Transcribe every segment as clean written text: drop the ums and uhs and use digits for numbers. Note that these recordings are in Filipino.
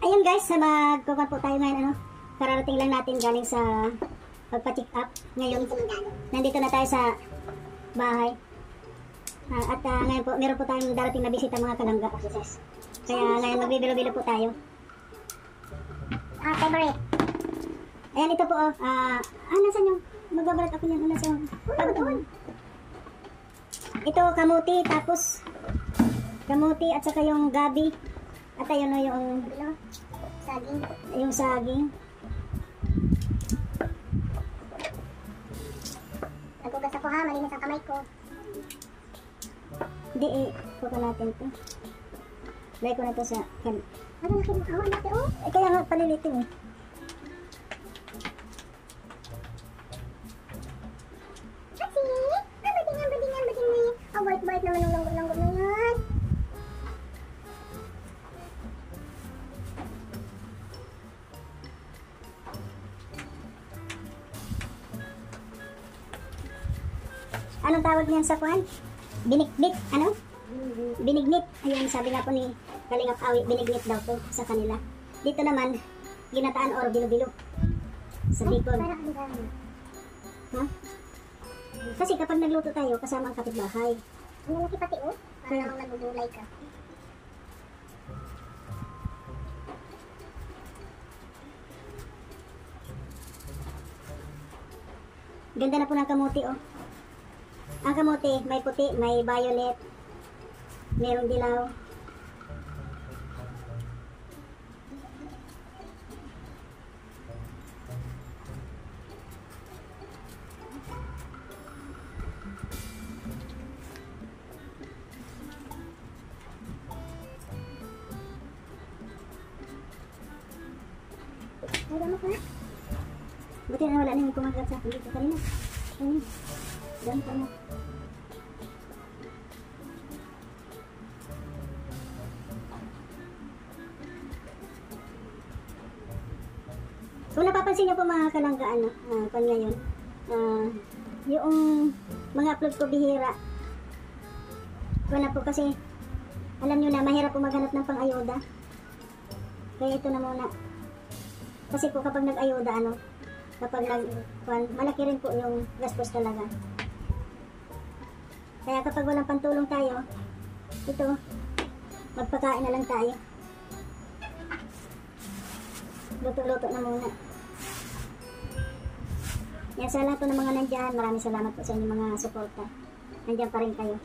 Ayun guys, magkukuha po tayo ngayon, ano, kararating lang natin galing sa pagpa-check up. Ngayon, nandito na tayo sa bahay. At ngayon po, meron po tayong darating na bisita mga kalangga. Kaya ngayon magbibilo-bilo po tayo. Favorite. Ayan, ito po, nasan yung, magbabalat ako niyan, nasan yung, ito, kamuti, tapos, kamuti, at saka yung gabi, at ayun o yung, saging. Yung saging. Nagugas ako ha, malinis ang kamay ko. Hindi kuka natin ito. Lagay ko na ito sa, ano nakinukawan natin oh? Kaya nga palilitin eh. Bait naman ng langgot-langgot na yan. Anong tawag niyan sa kuhan? Binignit, ano? Binignit. Ayan, sabi nga po ni Kalingap Awi, binignit daw po sa kanila. Dito naman, ginataan or bilo-bilo. Sa Bicol. Ha? Kasi kapag nagluto tayo, kasama ang kapitbahay. Ang lalaki pati oh, para namang nagudulay ka. Ganda na po ng kamuti oh. Ang kamuti, may puti, may violet, merong dilaw. Ay, damo ka na. Buti na wala na yung kumagat sa akin dito kanina. Ayun. Damo ka na. Kung napapansin nyo po mga kalangga, ano, ngayon, yung mga upload ko bihira. Wala po kasi, alam nyo na, mahirap po maghanap ng pang-ayuda. Kaya ito na muna. Kasi po kapag nag-ayuda, ano, kapag malaki rin po yung gastos talaga. Kaya kapag walang pantulong tayo, ito, magpakain na lang tayo. Luto-luto na muna. Yan, sa lahat po ng mga nandyan, maraming salamat po sa inyong mga suporta. Nandyan pa rin kayo.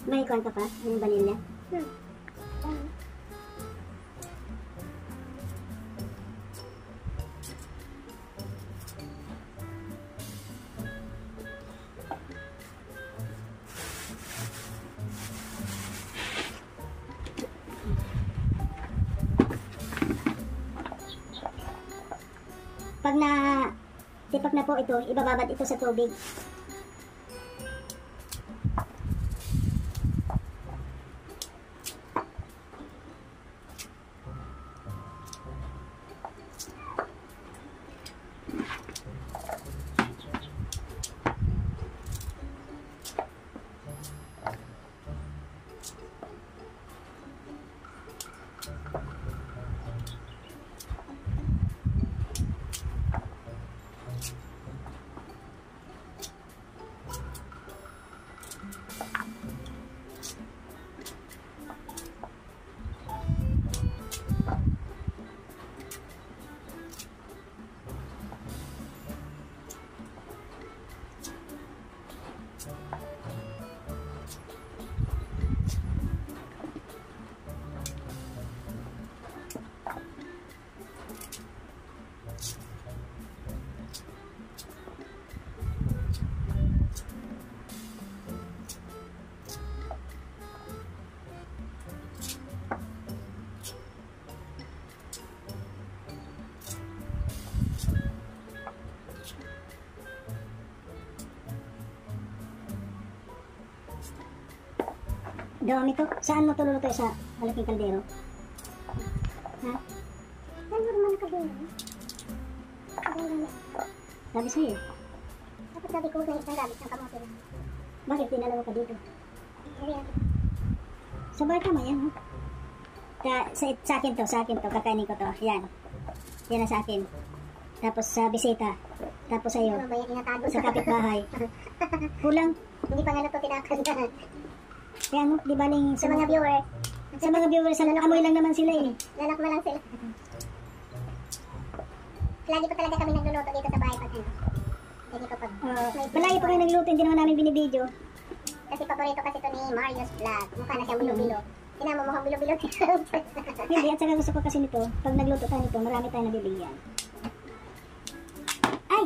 May ikon ka pa? Yung vanilla? Pag tipak na po ito, ibababad ito sa tubig. Dami to. Saan mo tululuto sa malaking kaldero? Ha? Saan mo naman nakagano? Sabi sa'yo. Dapat sabi ko na isang gamit ng kamote lang. Bakit dinala mo ka dito? Hindi natin. Sa bahay tama yan, ha? Sa akin to, kakainin ko to. Yan. Yan na sa akin. Tapos sa bisita. Tapos sa'yo. Mamaya tinatago Sa kapitbahay. Kulang. Hindi pa nga na ito tinakanda. Kaya ano, di baling Sa mga viewers. sa mga viewers, amoy lang naman sila eh. Lalakma lang sila. Lagi pa talaga kami nagluluto dito sa bahay pag ano. Hindi pa pag... Palagi pa kayo nagluto, hindi naman namin binibideo. Kasi paborito kasi ito ni Mario's Vlog. Mukha na siyang bilo-bilo. Tinama mo mukhang bilo-bilo. Hindi, at saka gusto ko kasi nito, pag nagluto tayo nito, marami tayong nabibigyan. Ay!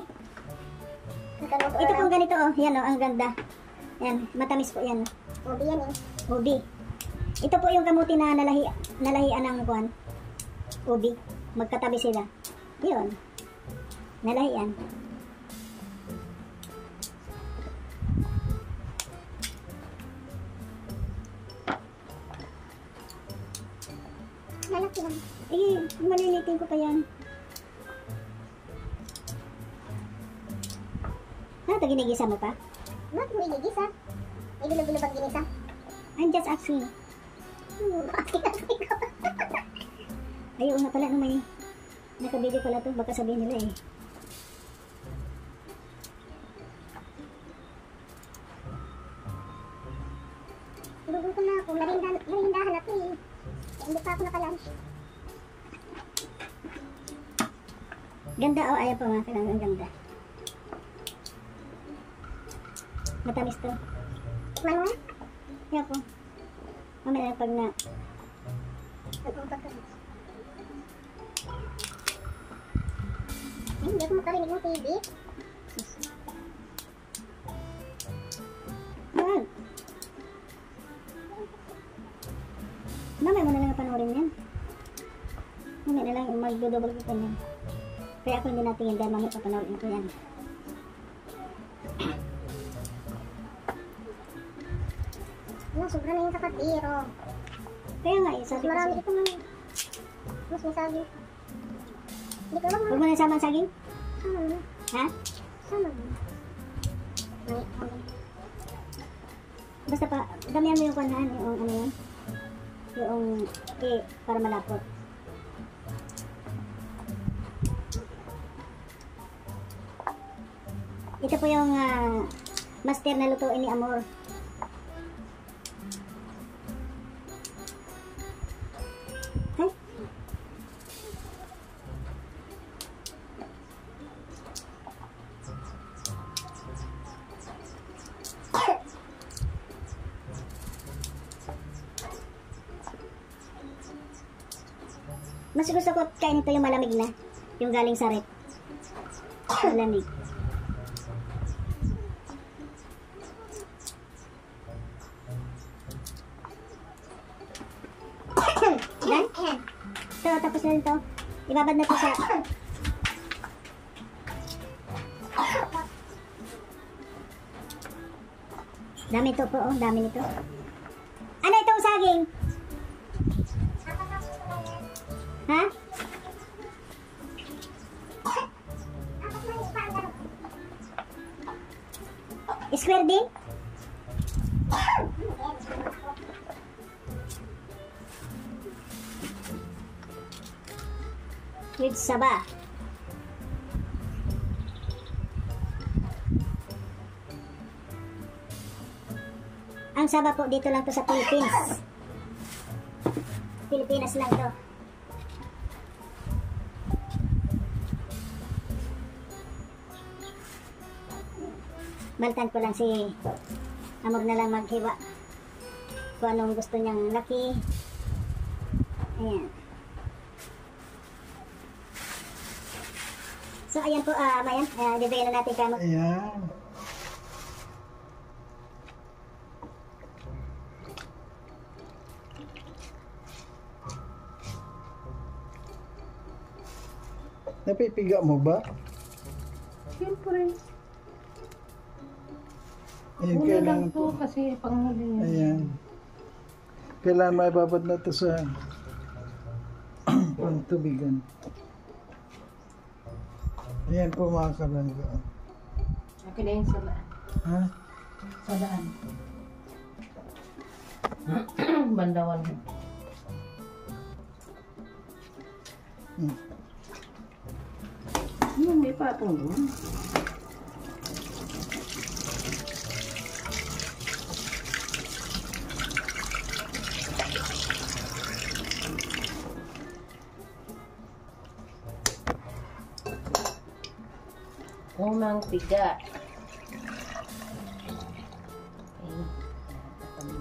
Ito pong ganito oh, yan oh, ang ganda. Yan, matamis po yan. Ubi yan eh. Ubi. Ito po yung kamuti na nalahian ng kuwan. Ubi. Magkatabi sila. Yun. Nalahian. Lalaki lang. Eh, malilitin ko pa yan. Ito, ginigisa mo pa? Bakit mo igigisa? May bilo-bilo bang ginisa? I'm just asking. Bakit ko? Ayun nga pala, no, may naka-video pala to. Baka sabihin nila eh. Gugutom na ako. Narindahan na ito eh. Hindi pa ako naka-lunch. Ganda oh, ayaw pa mga kailangan. Ang ganda. Matamis to. Tikman mo nga? Kaya po. Mamaya pag na. Nag-umpag ka. Hindi ako makarinig ng TV. Mahal. Mamaya mo na lang panoorin yan. Mamaya na lang magdodobal ko yan. Kaya ako hindi natingin dahil mamaya papanoorin ko yan. Ano, sobra na yung kakatiro. Kaya nga eh, sabi ko Marami sa'yo. ito man. Mas may sabi. Hindi ko lang Huwag mo na sama ang saging? Sama mo. Ha? Sama mo. May, Basta pa, damihan mo yung kanahan, yung ano yun. Yung, para malapot. Ito po yung master na lutuin ni Amor. Ay. Mas gusto ko kain ito yung malamig na. Yung galing sa rep. Malamig. Dan? Ito, tapos na ito. Ibabad na ito sa... Dami ito po, oh. Dami nito. Ano itong saging? Ha? Square din? With saba. Ang saba po dito lang to sa Philippines. Pilipinas lang to. Baltan ko lang si Amor na lang maghiwa kung anong gusto niyang laki. Ayan. So ayan po, Mayan, bibigyan na natin kamo. Ayan. Napipiga mo ba? Siyempre. Ayan, Huli lang kailangan to kasi panghuli niya. Ayan. Kailangan maibabad na to sa pantubigan. Ayan po mga kalangga. Akin na yung salaan. Ha? Salaan. Bandawan. May patong doon. Unang piga.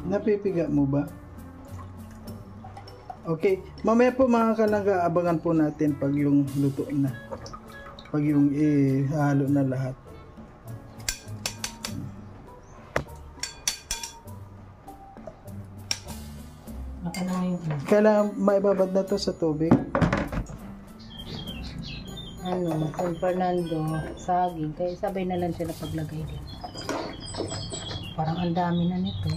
Napipiga mo ba? Okay, mamaya po mga kalangga, abangan po natin pag yung luto na. Pag yung ihalo na lahat. Baka na ngayon. Kailangan maibabad na to sa tubig. Ano, San Fernando, saging. Kaya sabay na lang sila paglagay din. Parang ang dami na nito.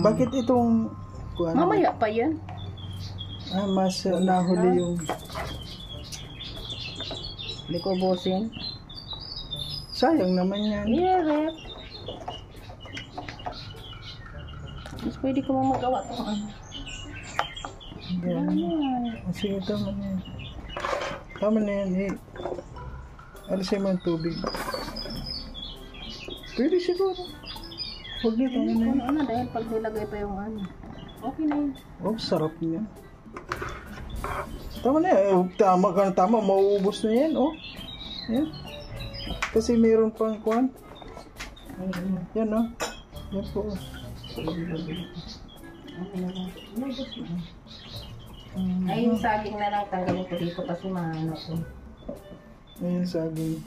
Bakit itong kuwan? Mamaya pa yan. Mas nahuli yung Hindi ko ubusin. sayang naman yan. Yeah, rep. Mas pwede ko magawa itong ano. Sige, tama na yan. Tama na yan eh. Alisin mo yung tubig. Pwede siguro. Huwag na, tama na yan. Ano, dahil pag nilagay pa yung ano. Okay na yun. Oh, sarap niya. Tama na yan. Tama ka na tama. Mauubos na yan. Oh. Yan. Kasi mayroon pang kuwan. Yan oh. Yan po. Ay, yung saging na lang tanggalin ko dito kasi mahano ko. Ayan saging.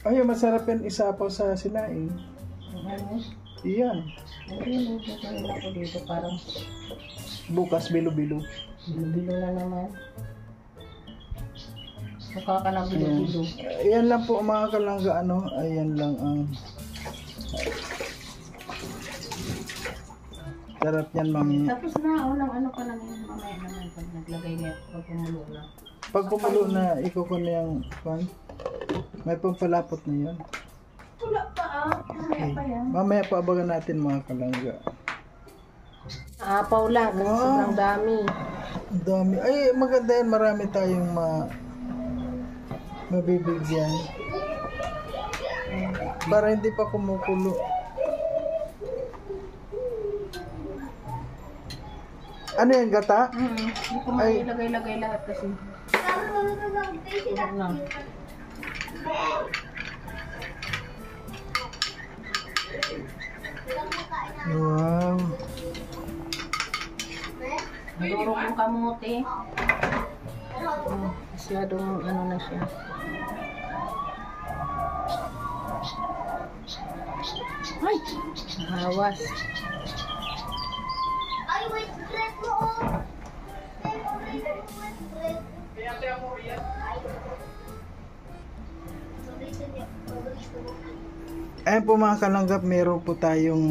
Ay, masarap yan isapaw sa sinaing. Ano? Iyan. Ayun, nagsasabi ako dito parang Bukas bilo-bilo. bilo na naman. Mukha ka na bilo-bilo. Ayan lang po mga kalangga ano. Ayan lang ang sarap yan mami. Tapos na, unang ano pa lang yun mamaya naman pag naglagay niya, pag pumulo na. Pag kumulo na, ikaw ko na yung pan. May pampalapot na yan. Wala pa mamaya pa yan. Mamaya pa abangan natin mga kalangga. Apaw lang, kasi Wow. sobrang dami. Ang dami. Ay, maganda yan. Marami tayong mabibigyan. Para hindi pa kumukulo. Ano yan, gata? Hindi ko Ay. mailagay-lagay lahat kasi. Ano na. Wow. Madurog yung kamote. Masyadong ano na siya. Ay! Nahawas. Ay, wait, stress mo, oh. Ayan po mga kalanggap, meron po tayong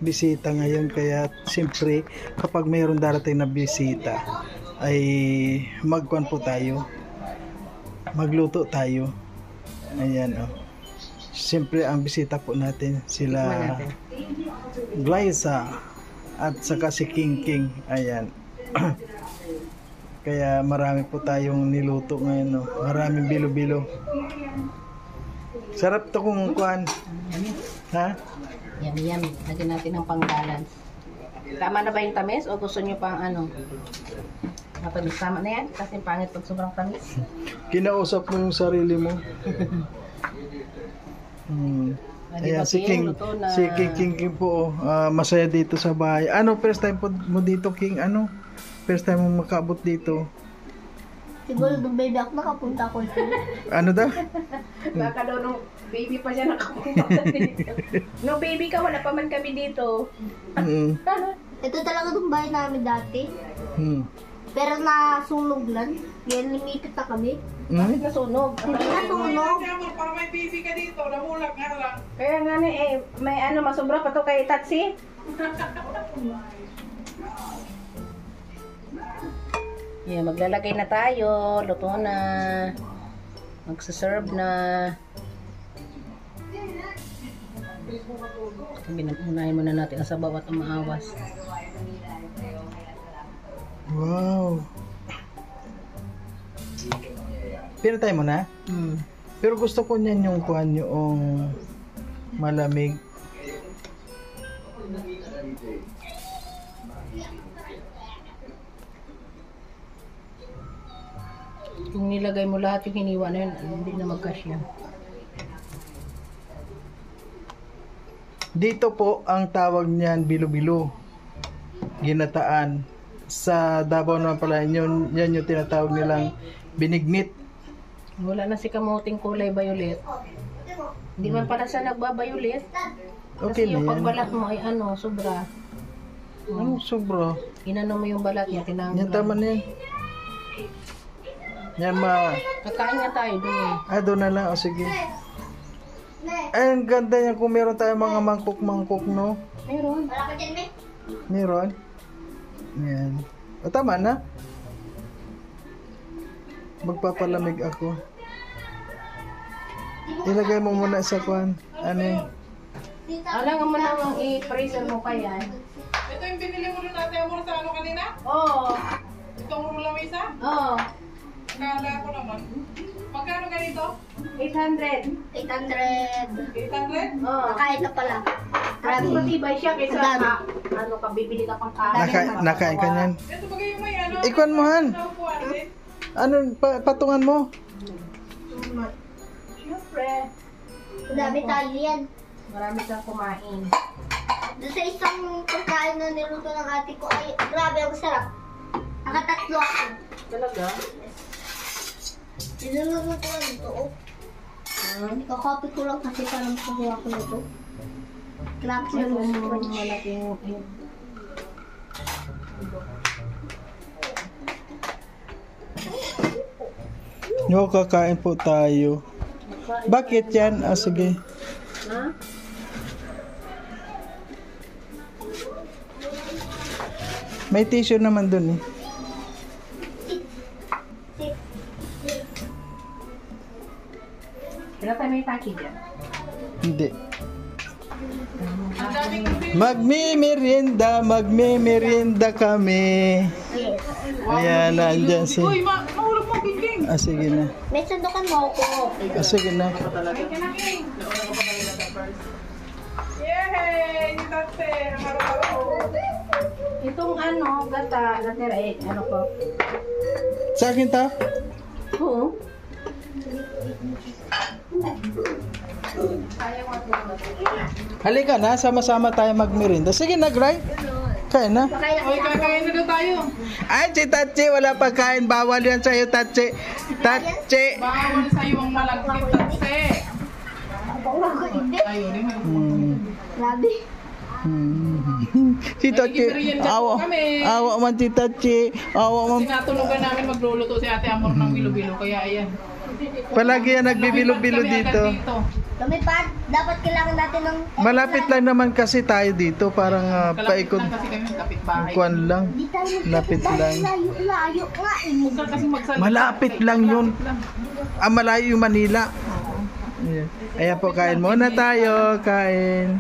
bisita ngayon. Kaya siyempre, kapag mayroon darating na bisita, ay magkuhan po tayo. Magluto tayo. Ayan o. Siyempre, ang bisita po natin, sila Glyza at saka si King King. Ayan. Kaya marami po tayong niluto ngayon. No? Maraming bilo-bilo. Sarap to kung kuhan. Ha? Yan. Lagyan natin ng pang-balance. Tama na ba yung tamis o gusto nyo pang ano? Matamis. Tama na yan? Kasi pangit pag sobrang tamis. Kinausap mo yung sarili mo. Ayan, si King King po. Masaya dito sa bahay. Ano, first time po mo dito, King? Ano? First time mo makaabot dito? Siguro nung baby ako nakapunta ko dito. Ano daw? Baka daw nung baby pa siya nakapunta dito. No baby ka, wala pa man kami dito. Mm. Ito talaga nung bahay namin dati. Pero nasunog lang. Yan, limited na kami. Bakit nasunog? Hindi nasunog. Para may busy ka dito, namulag nga lang. Kaya nga may ano, masobra pa to kay Tatsi. Yeah, maglalagay na tayo. Luto na. Magsaserve na. Unahin muna natin ang sabaw at ang maawas. Wow. Pinatay mo na? Pero gusto ko niyan yung kuhan yung malamig. Kung nilagay mo lahat yung hiniwa na yun, hindi na magkasya. Dito po ang tawag niyan bilo-bilo. Ginataan. Sa Davao naman pala, yan yung tinatawag nilang binignit. Wala na si kamuting kulay violet. Hindi man pala siya nagba-violet. Okay Kasi na yung yan. pagbalat mo ay sobra. Ano, sobra. Inano mo yung balat niya, tinanggal. Yan tama na yan. Yan Kakain nga tayo dun eh. doon na lang. O sige. Ay, ang ganda yan kung meron tayong mga mangkok-mangkok, no? Meron. Wala ka dyan, me? Meron. Yan. O, tama na. Magpapalamig ako. Ilagay mo muna sa kwan. Ano yun? Alam mo namang i-freezer mo pa yan. Ito yung binili mo rin natin mo sa ano kanina? Oo. Itong rulamisa? Oo. Akala ko naman. Magkano ganito? 800. 800. 800? Oo. Nakain na pala. Kasi matibay siya kaysa Madami. ano ka, bibili ka pang kain. Nakain ka niyan. Ito bagay yung may ano? Ikwan mo, Han. Naupuan din. Ano, patungan mo? Siyempre. Madami tayo yan. Marami kang kumain. Doon sa isang pagkain na niluto ng ate ko ay grabe ang sarap. Nakatatlo ako. Talaga? Niluluto ko lang ito. Oh. Kakopy ko lang kasi parang kukuha ko nito. Grabe sila luto ko. Malaking Yo, kakain po tayo. Bakit yan? Ah, sige. Ha? May tissue naman dun eh. Kailan tayo may taki dyan? Hindi. Ang daming Magme-merienda kami. Ayan, nandyan si... Uy, mahulog mo, King. Ah, sige na. May sundukan mo ako. Ah, sige na. Yay! Tate, nakaraw. Itong gata, natira ano ko? Sa akin ta? Oo. Halika na, sama-sama tayo magmerienda. Sige na, Gray. Kain na. Uy, kakain na daw tayo. Ay, si Tachi, wala pagkain. Bawal yan sa'yo, Tachi. Tachi. Bawal sa'yo ang malagkit, Tate. Hindi. Tayo rin. Grabe. Si Tachi. Awa man si Tachi. Awa man. Sinatulogan namin magluluto si Ate Amor ng bilo-bilo, kaya ayan. Palagi yan nagbibilo-bilo Kami agad dito. Kami pa, dapat kailangan natin ng... Malapit lang naman kasi tayo dito. Parang Kalapit paikot. lang kasi kami, kapitbahay. Kuan lang. Di tayo Lapit lang. Layo nga eh. Huwag ka kasi magsalita. Malapit lang yun. Malayo yung Manila. Ayan. Ayan po, kain muna tayo. Kain.